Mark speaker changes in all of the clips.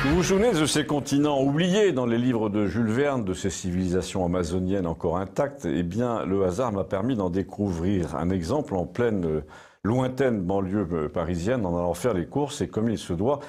Speaker 1: Vous vous souvenez de ces continents oubliés dans les livres de Jules Verne, de ces civilisations amazoniennes encore intactes? Eh bien, le hasard m'a permis d'en découvrir un exemple en pleine lointaine banlieue parisienne en allant faire les courses et comme il se doit.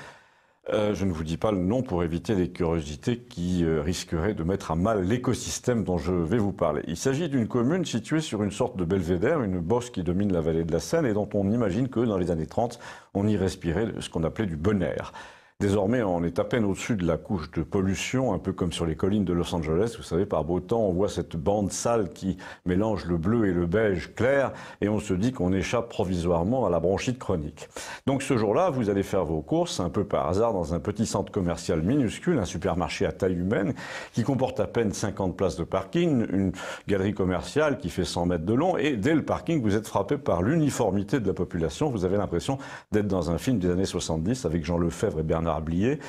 Speaker 1: Je ne vous dis pas le nom pour éviter les curiosités qui risqueraient de mettre à mal l'écosystème dont je vais vous parler. Il s'agit d'une commune située sur une sorte de belvédère, une bosse qui domine la vallée de la Seine et dont on imagine que dans les années 30, on y respirait ce qu'on appelait du bon air. Désormais, on est à peine au-dessus de la couche de pollution, un peu comme sur les collines de Los Angeles. Vous savez, par beau temps, on voit cette bande sale qui mélange le bleu et le beige clair, et on se dit qu'on échappe provisoirement à la bronchite chronique. Donc ce jour-là, vous allez faire vos courses, un peu par hasard, dans un petit centre commercial minuscule, un supermarché à taille humaine, qui comporte à peine 50 places de parking, une galerie commerciale qui fait 100 mètres de long, et dès le parking, vous êtes frappé par l'uniformité de la population. Vous avez l'impression d'être dans un film des années 70 avec Jean Lefebvre et Bernard Blier.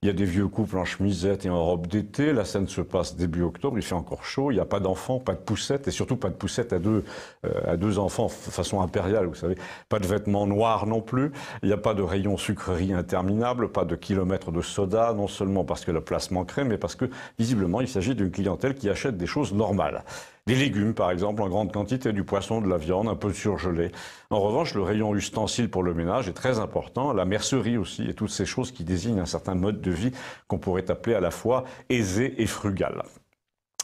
Speaker 1: Il y a des vieux couples en chemisette et en robe d'été. La scène se passe début octobre, il fait encore chaud. Il n'y a pas d'enfants, pas de poussettes et surtout pas de poussettes à deux enfants façon impériale, vous savez. Pas de vêtements noirs non plus. Il n'y a pas de rayon sucrerie interminable, pas de kilomètres de soda, non seulement parce que la place manquerait, mais parce que visiblement il s'agit d'une clientèle qui achète des choses normales. Des légumes, par exemple, en grande quantité, du poisson, de la viande, un peu surgelé. En revanche, le rayon ustensiles pour le ménage est très important, la mercerie aussi, et toutes ces choses qui désignent un certain mode de vie qu'on pourrait appeler à la fois aisé et frugal.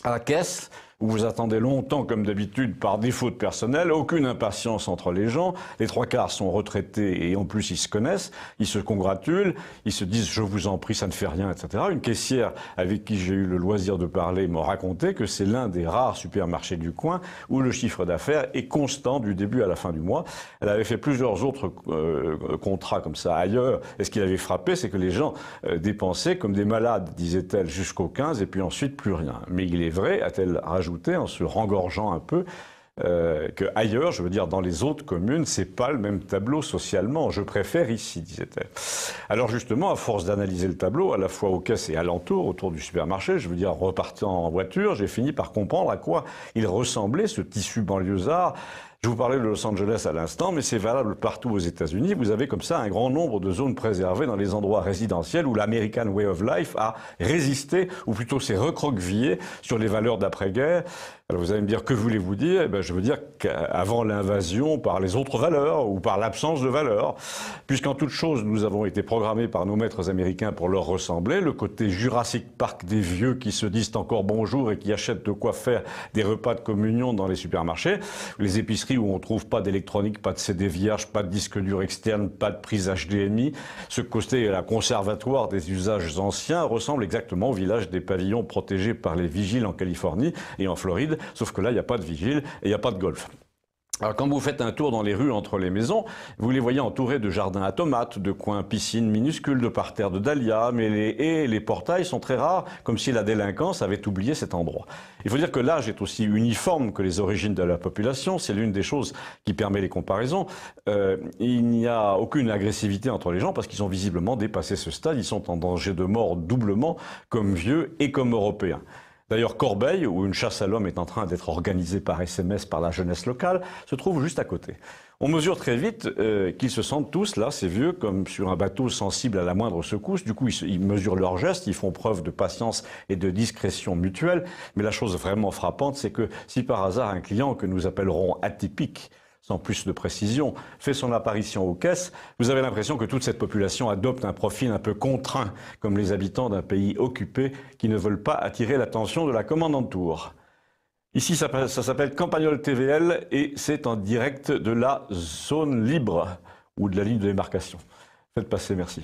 Speaker 1: À la caisse, où vous attendez longtemps comme d'habitude par défaut de personnel, aucune impatience entre les gens, les trois quarts sont retraités et en plus ils se connaissent, ils se congratulent, ils se disent je vous en prie ça ne fait rien, etc. Une caissière avec qui j'ai eu le loisir de parler m'a raconté que c'est l'un des rares supermarchés du coin où le chiffre d'affaires est constant du début à la fin du mois. Elle avait fait plusieurs autres contrats comme ça ailleurs et ce qui l'avait frappé c'est que les gens dépensaient comme des malades, disait-elle, jusqu'au 15 et puis ensuite plus rien. Mais il est vrai, a-t-elle rajouté, en se rengorgeant un peu, que ailleurs, je veux dire dans les autres communes, c'est pas le même tableau socialement. Je préfère ici, disait-elle. Alors justement, à force d'analyser le tableau, à la fois aux caisses et alentour, autour du supermarché, je veux dire repartant en voiture, j'ai fini par comprendre à quoi il ressemblait ce tissu banlieusard. Je vous parlais de Los Angeles à l'instant, mais c'est valable partout aux États-Unis. Vous avez comme ça un grand nombre de zones préservées dans les endroits résidentiels où l'American Way of Life a résisté, ou plutôt s'est recroquevillé sur les valeurs d'après-guerre. Alors vous allez me dire, que voulez-vous dire? Eh bien, je veux dire qu'avant l'invasion, par les autres valeurs ou par l'absence de valeurs, puisqu'en toute chose, nous avons été programmés par nos maîtres américains pour leur ressembler, le côté Jurassic Park des vieux qui se disent encore bonjour et qui achètent de quoi faire des repas de communion dans les supermarchés, les épiceries où on ne trouve pas d'électronique, pas de CD vierge, pas de disque dur externe, pas de prise HDMI. Ce côté la conservatoire des usages anciens ressemble exactement au village des pavillons protégés par les vigiles en Californie et en Floride, sauf que là, il n'y a pas de vigile et il n'y a pas de golf. Alors quand vous faites un tour dans les rues entre les maisons, vous les voyez entourés de jardins à tomates, de coins piscines minuscules, de parterres de dahlias, mais les haies et les portails sont très rares, comme si la délinquance avait oublié cet endroit. Il faut dire que l'âge est aussi uniforme que les origines de la population, c'est l'une des choses qui permet les comparaisons. Il n'y a aucune agressivité entre les gens parce qu'ils ont visiblement dépassé ce stade, ils sont en danger de mort doublement, comme vieux et comme européens. D'ailleurs, Corbeil, où une chasse à l'homme est en train d'être organisée par SMS par la jeunesse locale, se trouve juste à côté. On mesure très vite qu'ils se sentent tous, là, ces vieux, comme sur un bateau sensible à la moindre secousse. Du coup, ils mesurent leurs gestes, ils font preuve de patience et de discrétion mutuelle. Mais la chose vraiment frappante, c'est que si par hasard un client que nous appellerons atypique, sans plus de précision, fait son apparition aux caisses, vous avez l'impression que toute cette population adopte un profil un peu contraint, comme les habitants d'un pays occupé qui ne veulent pas attirer l'attention de la commandanture. Ici, ça s'appelle Campagnol TVL et c'est en direct de la zone libre ou de la ligne de démarcation. Faites passer, merci.